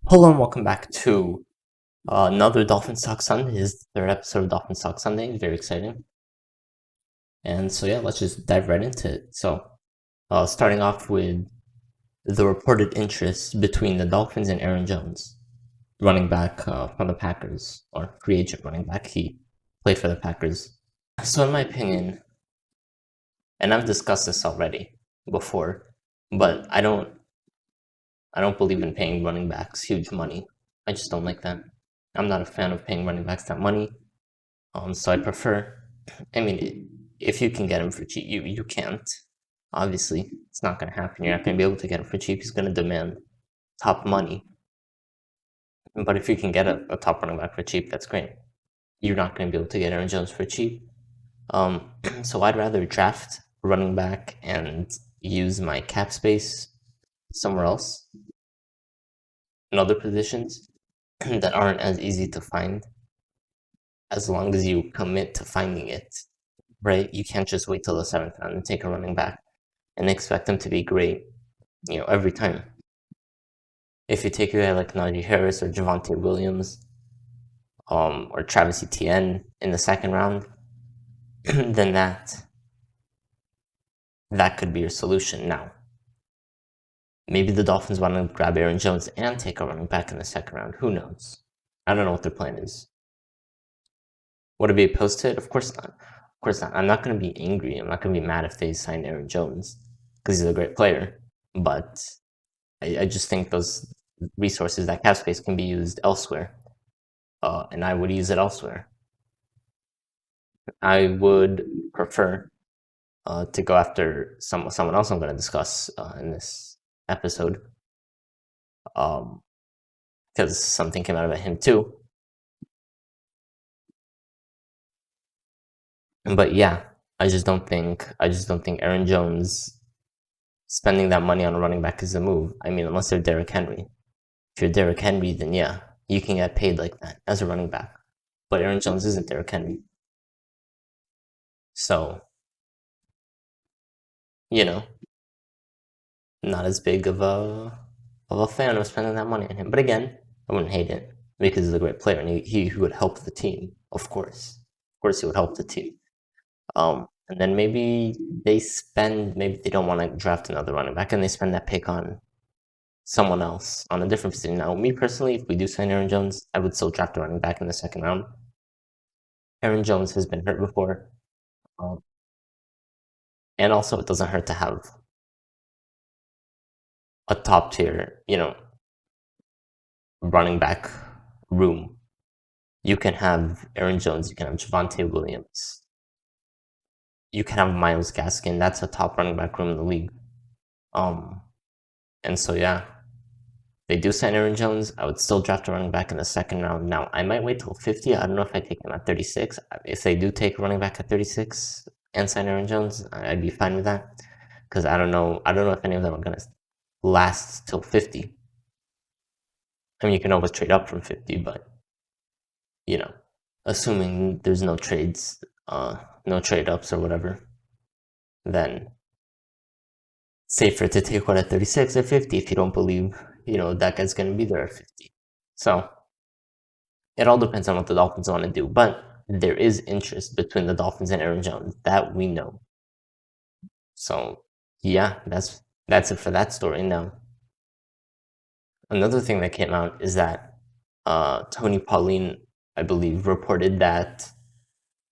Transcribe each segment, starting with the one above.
Hello and welcome back to another Dolphins Talk Sunday. This is the third episode of Dolphins Talk Sunday. Very exciting. And so yeah, let's just dive right into it. So starting off with the reported interest between the Dolphins and Aaron Jones, running back from the Packers, or free agent running back. He played for the Packers. So in my opinion, and I've discussed this already before, but I don't believe in paying running backs huge money. I just don't like that. I'm not a fan of paying running backs that money. So I prefer. I mean, if you can get him for cheap, you can't. Obviously, it's not going to happen. You're not going to be able to get him for cheap. He's going to demand top money. But if you can get a top running back for cheap, that's great. You're not going to be able to get Aaron Jones for cheap. So I'd rather draft running back and use my cap space somewhere else in other positions that aren't as easy to find, as long as you commit to finding it, right? You can't just wait till the 7th round and take a running back and expect them to be great, every time. If you take a guy like Najee Harris or Javonte Williams, or Travis Etienne in the 2nd round, then that could be your solution. Now, maybe the Dolphins want to grab Aaron Jones and take a running back in the 2nd round. Who knows? I don't know what their plan is. Would it be opposed to it? Of course not. Of course not. I'm not going to be angry. I'm not going to be mad if they sign Aaron Jones because he's a great player. But I just think those resources, that cap space, can be used elsewhere. And I would use it elsewhere. I would prefer to go after someone else I'm going to discuss in this episode. Because something came out about him too. But yeah, I just don't think Aaron Jones spending that money on a running back is a move. I mean, unless they're Derrick Henry. If you're Derrick Henry, then yeah, you can get paid like that as a running back. But Aaron Jones isn't Derrick Henry. So, not as big of a fan of spending that money on him. But again, I wouldn't hate it because he's a great player and he would help the team, of course. Of course, he would help the team. And then maybe they don't want to draft another running back and they spend that pick on someone else on a different position. Now, me personally, if we do sign Aaron Jones, I would still draft a running back in the 2nd round. Aaron Jones has been hurt before. And also, it doesn't hurt to have a top tier, running back room. You can have Aaron Jones, you can have Javonte Williams, you can have Myles Gaskin. That's a top running back room in the league. And so yeah, they do sign Aaron Jones, I would still draft a running back in the 2nd round. Now, I might wait till 50. I don't know if I take him at 36. If they do take a running back at 36 and sign Aaron Jones, I'd be fine with that. Because I don't know if any of them are going to last till 50. I mean, you can always trade up from 50, but, assuming there's no trades, no trade-ups or whatever, then safer to take one at 36 or 50 if you don't believe, that guy's going to be there at 50. So it all depends on what the Dolphins want to do. But there is interest between the Dolphins and Aaron Jones. That we know. So yeah, that's it for that story. Now, another thing that came out is that Tony Pauline, I believe, reported that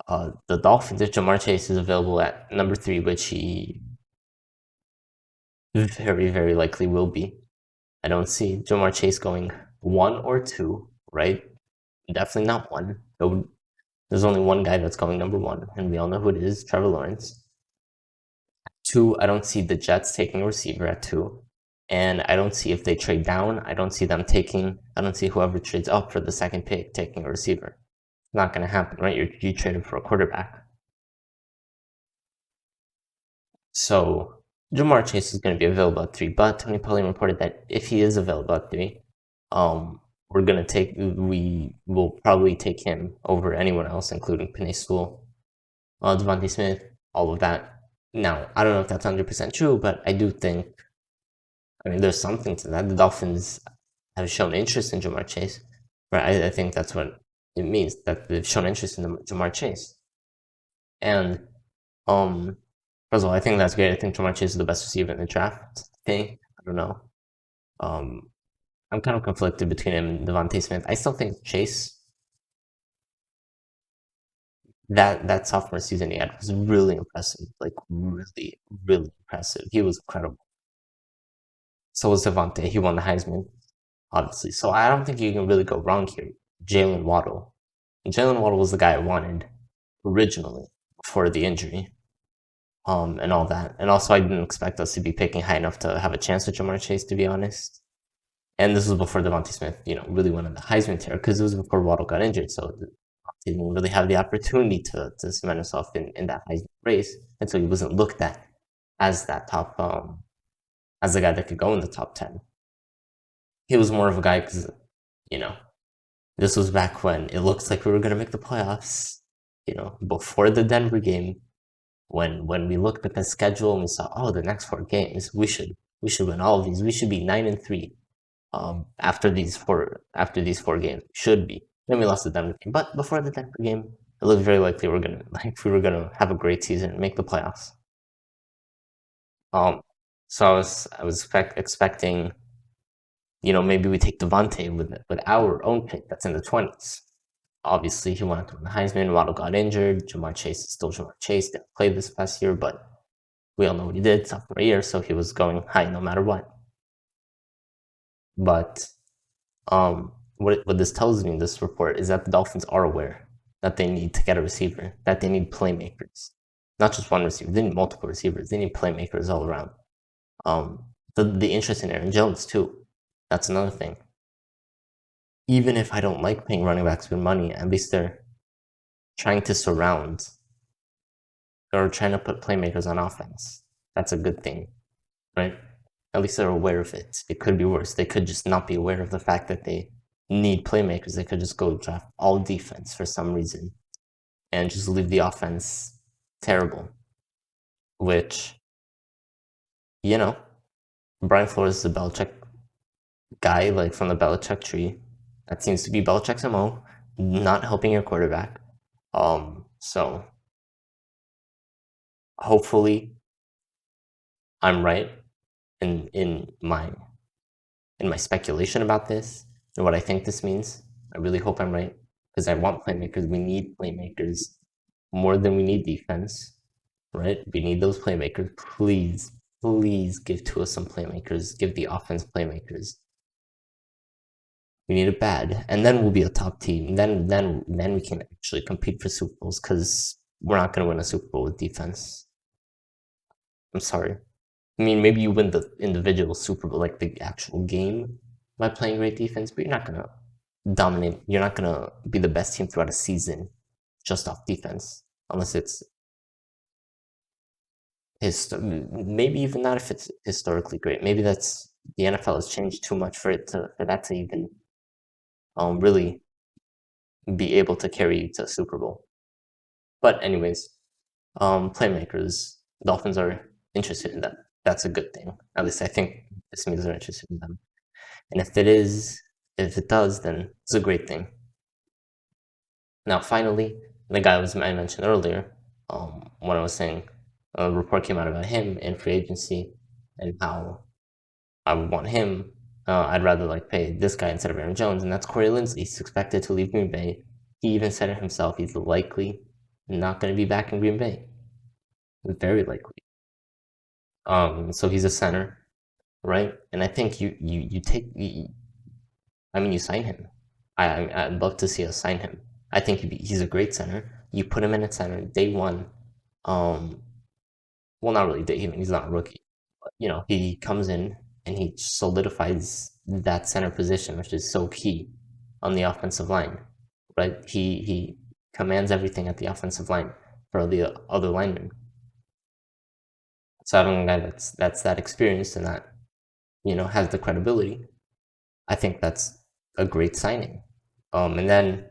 the Dolphins, if Jamar Chase is available at number 3, which he very, very likely will be. I don't see Jamar Chase going 1 or 2, right? Definitely not 1. There's only one guy that's going number 1, and we all know who it is, Trevor Lawrence. 2, I don't see the Jets taking a receiver at 2. And I don't see, if they trade down, I don't see whoever trades up for the 2nd pick taking a receiver. It's not going to happen, right? You traded for a quarterback. So Jamar Chase is going to be available at 3, but Tony Pauline reported that if he is available at 3, we will probably take him over anyone else, including Penei Sewell, Devontae Smith, all of that. Now, I don't know if that's 100% true, but I do think, there's something to that. The Dolphins, have shown interest in Jamar Chase. Right, I think that's what it means, that they've shown interest in Jamar Chase. And first of all, I think that's great. I think Jamar Chase is the best receiver in the draft. I don't know. Um, I'm kind of conflicted between him and Devontae Smith. I still think Chase, that sophomore season he had was really impressive. Like really, really impressive. He was incredible. So was Devontae. He won the Heisman, obviously. So I don't think you can really go wrong here. Jalen Waddle. And Jalen Waddle was the guy I wanted originally before the injury. And all that. And also, I didn't expect us to be picking high enough to have a chance with Jamar Chase, to be honest. And this was before Devontae Smith, really went on the Heisman tear, because it was before Waddle got injured. So he didn't really have the opportunity to cement himself in that Heisman race. And so he wasn't looked at as that top, as the guy that could go in the top 10. He was more of a guy because, this was back when it looked like we were going to make the playoffs, before the Denver game. When we looked at the schedule and we saw, oh, the next 4 games, we should win all of these. We should be 9-3 after these 4 games. Should be. Then we lost the Denver game, but before the Denver game, it looked very likely we were gonna have a great season and make the playoffs. So I was expecting, maybe we take Devontae with our own pick that's in the 20s. Obviously, he wanted to win the Heisman. Waddle got injured. Jamar Chase is still Jamar Chase. Didn't play this past year, but we all know what he did sophomore year, so he was going high no matter what. But what this tells me, this report, is that the Dolphins are aware that they need to get a receiver, that they need playmakers. Not just one receiver, they need multiple receivers. They need playmakers all around. The interest in Aaron Jones, too. That's another thing. Even if I don't like paying running backs good money, at least they're trying to surround or trying to put playmakers on offense. That's a good thing, right? At least they're aware of it. It could be worse. They could just not be aware of the fact that they need playmakers. They could just go draft all defense for some reason and just leave the offense terrible. Which, Brian Flores is a Belichick guy, like from the Belichick tree. That seems to be Belichick's MO, not helping your quarterback. So hopefully I'm right in my speculation about this and what I think this means. I really hope I'm right, because I want playmakers. We need playmakers more than we need defense, right? We need those playmakers. Please give to us some playmakers. Give the offense playmakers. We need it bad, and then we'll be a top team. Then we can actually compete for Super Bowls, because we're not going to win a Super Bowl with defense. I'm sorry. I mean, maybe you win the individual Super Bowl, like the actual game, by playing great defense, but you're not going to dominate. You're not going to be the best team throughout a season just off defense, unless it's maybe even not if it's historically great. Maybe that's the NFL has changed too much for that to even really be able to carry you to a Super Bowl. But anyways, playmakers, Dolphins are interested in that. That's a good thing. At least I think this means they're interested in them. And if it does, then it's a great thing. Now, finally, the guy I mentioned earlier, when I was saying a report came out about him in free agency and how I would want him. I'd rather pay this guy instead of Aaron Jones, and that's Corey Linsley. He's expected to leave Green Bay. He even said it himself. He's likely not going to be back in Green Bay. Very likely. So he's a center, right? And I think you sign him. I'd love to see us sign him. I think he's a great center. You put him in at center day one. Well, not really day. He's not a rookie. But, he comes in and he solidifies that center position, which is so key on the offensive line, right? He commands everything at the offensive line for the other linemen. So having a guy that's that experienced and that has the credibility, I think that's a great signing. And then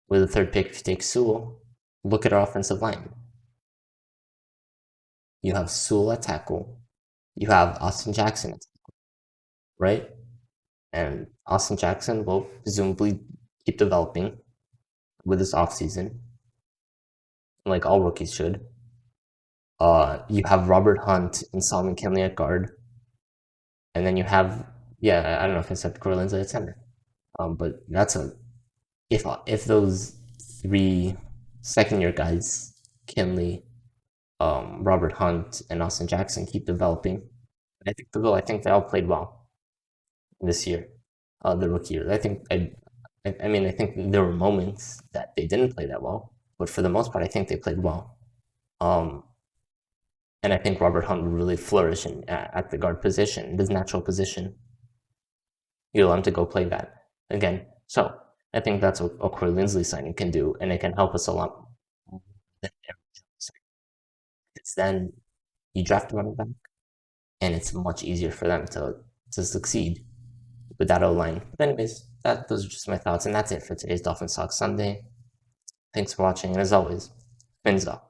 with the third pick, if you take Sewell, look at our offensive line. You have Sewell at tackle. You have Austin Jackson at tackle, right? And Austin Jackson will presumably keep developing with this offseason, like all rookies should. You have Robert Hunt and Solomon Kinley at guard, and then you have, yeah, I don't know if I said Corey Linsley at center, but that's a if those three second year guys, Kinley, Robert Hunt, and Austin Jackson, keep developing, I think they all played well this year, the rookie year. I think there were moments that they didn't play that well, but for the most part, I think they played well. Um, and I think Robert Hunt would really flourish at the guard position, his natural position. You allow him to go play that again. So I think that's what a Corey Linsley signing can do, and it can help us a lot. It's then you draft a running back, and it's much easier for them to succeed with that O line. But anyways, those are just my thoughts, and that's it for today's Dolphins Talk Sunday. Thanks for watching, and as always, fins up.